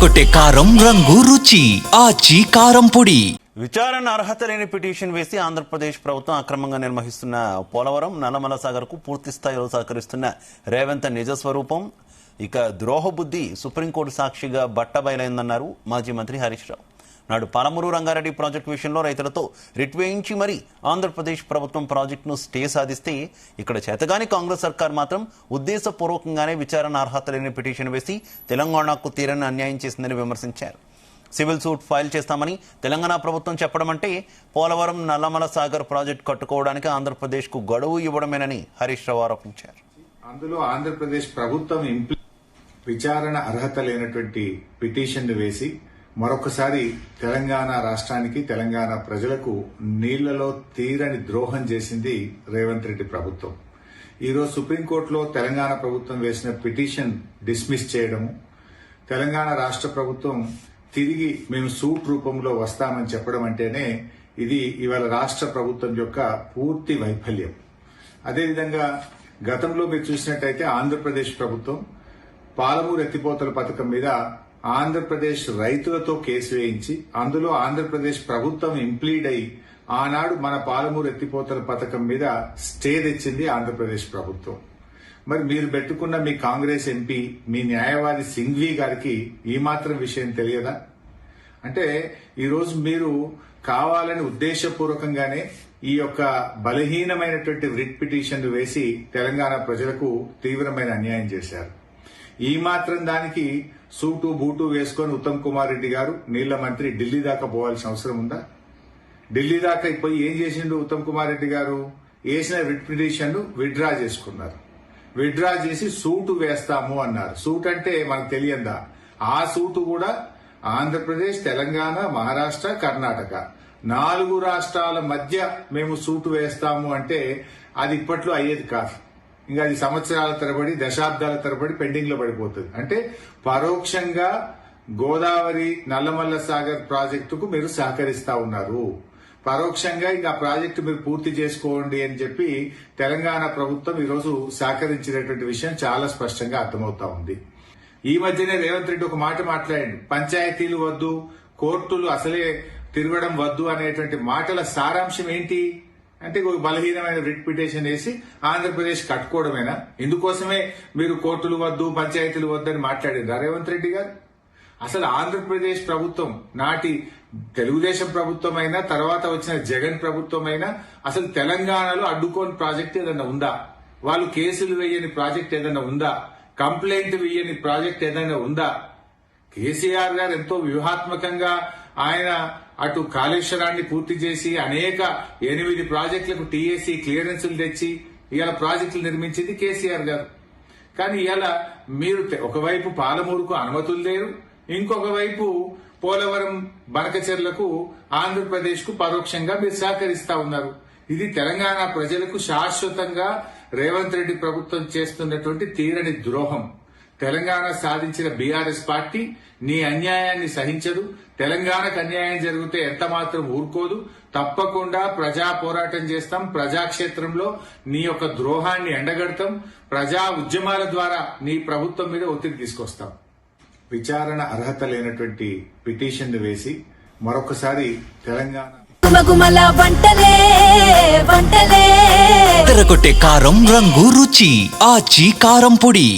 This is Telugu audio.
తెరకొట్టే కారం రంగు రుచి ఆచి కారం పొడి. విచారణ అర్హత లేని పిటిషన్ వేసి ఆంధ్రప్రదేశ్ ప్రభుత్వం అక్రమంగా నిర్వహిస్తున్న పోలవరం నల్లమల సాగర్ కు పూర్తి స్థాయిలో సహకరిస్తున్న రేవంత్ నిజ స్వరూపం ఇక ద్రోహబుద్ధి సుప్రీంకోర్టు సాక్షిగా బట్టబయలైందన్నారు మాజీ మంత్రి హరీష్ రావు. నాడు పాలమూరు రంగారెడ్డి ప్రాజెక్టు విషయంలో రైతులతో రిట్ వేయించి మరీ ఆంధ్రప్రదేశ్ ప్రభుత్వం ప్రాజెక్టును స్టే సాధిస్తే ఇక్కడ చేతగాని కాంగ్రెస్ సర్కార్ మాత్రం ఉద్దేశపూర్వకంగానే విచారణ అర్హత లేని పిటిషన్ వేసి తెలంగాణకు తీరని అన్యాయం చేసిందని విమర్శించారు. సివిల్ సూట్ ఫైల్ చేస్తామని తెలంగాణ ప్రభుత్వం చెప్పడం అంటే పోలవరం నల్లమల సాగర్ ప్రాజెక్టు కట్టుకోవడానికి ఆంధ్రప్రదేశ్కు గడువు ఇవ్వడమేనని హరీష్ రావు ఆరోపించారు. అందులో ఆంధ్రప్రదేశ్ ప్రభుత్వం విచారణ అర్హత లేనటువంటి పిటిషన్ వేసి మరొకసారి తెలంగాణ రాష్ట్రానికి తెలంగాణ ప్రజలకు నీళ్లలో తీరని ద్రోహం చేసింది రేవంత్ రెడ్డి ప్రభుత్వం. ఈరోజు సుప్రీంకోర్టులో తెలంగాణ ప్రభుత్వం వేసిన పిటిషన్ డిస్మిస్ చేయడము, తెలంగాణ రాష్ట్ర ప్రభుత్వం తిరిగి మేము సూట్ రూపంలో వస్తామని చెప్పడం అంటేనే ఇది ఇవాళ రాష్ట్ర ప్రభుత్వం యొక్క పూర్తి వైఫల్యం. అదేవిధంగా గతంలో మీరు చూసినట్టయితే ఆంధ్రప్రదేశ్ ప్రభుత్వం పాలమూరు ఎత్తిపోతల పథకం మీద ఆంధ్రప్రదేశ్ రైతులతో కేసు వేయించి అందులో ఆంధ్రప్రదేశ్ ప్రభుత్వం ఇంప్లీడ్ అయి ఆనాడు మన పాలమూరు ఎత్తిపోతల పథకం మీద స్టే తెచ్చింది ఆంధ్రప్రదేశ్ ప్రభుత్వం. మరి మీరు పెట్టుకున్న మీ కాంగ్రెస్ ఎంపీ మీ న్యాయవాది సింఘ్వి గారికి ఈ మాత్రం విషయం తెలియదా? అంటే ఈరోజు మీరు కావాలని ఉద్దేశపూర్వకంగానే ఈ యొక్క బలహీనమైనటువంటి రిట్ పిటిషన్ వేసి తెలంగాణ ప్రజలకు తీవ్రమైన అన్యాయం చేశారు. ఈ మాత్రం దానికి సూటు బూటు వేసుకుని ఉత్తమ్ కుమార్ రెడ్డి గారు నీళ్ల మంత్రి ఢిల్లీ దాకా పోవాల్సిన అవసరం ఉందా? ఢిల్లీ దాకా పోయి ఏం చేసిండు ఉత్తమ్ కుమార్ రెడ్డి గారు? వేసిన రిట్ పిటిషన్ విత్డ్రా చేసుకున్నారు. విత్డ్రా చేసి సూటు వేస్తాము అన్నారు. సూట్ అంటే మనకు తెలియందా? ఆ సూటు కూడా ఆంధ్రప్రదేశ్, తెలంగాణ, మహారాష్ట్ర, కర్ణాటక 4 రాష్ట్రాల మధ్య మేము సూటు వేస్తాము అంటే అది ఇప్పట్లో అయ్యేది కాదు. ఇంకా అది సంవత్సరాల తరబడి దశాబ్దాల తరబడి పెండింగ్ లో పడిపోతుంది. అంటే పరోక్షంగా గోదావరి నల్లమల్ల సాగర్ ప్రాజెక్టుకు మీరు సహకరిస్తా ఉన్నారు. పరోక్షంగా ఇంకా ప్రాజెక్టు మీరు పూర్తి చేసుకోండి అని చెప్పి తెలంగాణ ప్రభుత్వం ఈరోజు సహకరించినటువంటి విషయం చాలా స్పష్టంగా అర్థమవుతా ఉంది. ఈ మధ్యనే రేవంత్ రెడ్డి ఒక మాట మాట్లాడండి, పంచాయతీలు వద్దు, కోర్టులు అసలే తిరగడం వద్దు అనేటువంటి మాటల సారాంశం ఏంటి అంటే బలహీనమైన రిట్ పిటిషన్ వేసి ఆంధ్రప్రదేశ్ కట్టుకోవడమేనా? ఇందుకోసమే మీరు కోర్టులు వద్దు, పంచాయతీలు వద్దు అని మాట్లాడిందా రేవంత్ రెడ్డి గారు? అసలు ఆంధ్రప్రదేశ్ ప్రభుత్వం నాటి తెలుగుదేశం ప్రభుత్వం అయినా తర్వాత వచ్చిన జగన్ ప్రభుత్వం అయినా అసలు తెలంగాణలో అడ్డుకోని ప్రాజెక్ట్ ఏదైనా ఉందా? వాళ్ళు కేసులు వేయని ప్రాజెక్ట్ ఏదైనా ఉందా? కంప్లైంట్ వేయని ప్రాజెక్ట్ ఏదైనా ఉందా? కేసీఆర్ గారు ఎంతో వ్యూహాత్మకంగా ఆయన అటు కాళేశ్వరాన్ని పూర్తి చేసి అనేక 8 ప్రాజెక్టులకు టీఏసీ క్లియరెన్సులు తెచ్చి ఇవాళ ప్రాజెక్టులు నిర్మించింది కేసీఆర్ గారు. కానీ ఇవాళ మీరు ఒకవైపు పాలమూరుకు అనుమతులు లేరు, ఇంకొక వైపు పోలవరం బనకచెర్లకు ఆంధ్రప్రదేశ్ కు పరోక్షంగా మీరు సహకరిస్తా ఉన్నారు. ఇది తెలంగాణ ప్రజలకు శాశ్వతంగా రేవంత్ రెడ్డి ప్రభుత్వం చేస్తున్నటువంటి తీరని ద్రోహం. తెలంగాణ సాధించిన బీఆర్ఎస్ పార్టీ నీ అన్యాయాన్ని సహించదు. తెలంగాణకు అన్యాయం జరిగితే ఎంత మాత్రం ఊరుకోదు. తప్పకుండా ప్రజా పోరాటం చేస్తాం. ప్రజాక్షేత్రంలో నీ యొక్క ద్రోహాన్ని ఎండగడతాం. ప్రజా ఉద్యమాల ద్వారా నీ ప్రభుత్వం మీద ఒత్తిడి తీసుకొస్తాం. విచారణ అర్హత లేనటువంటి పిటిషన్ వేసి మరొకసారి తెలంగాణ తెరకొట్టే కారం రంగు రుచి ఆచి కారం పొడి.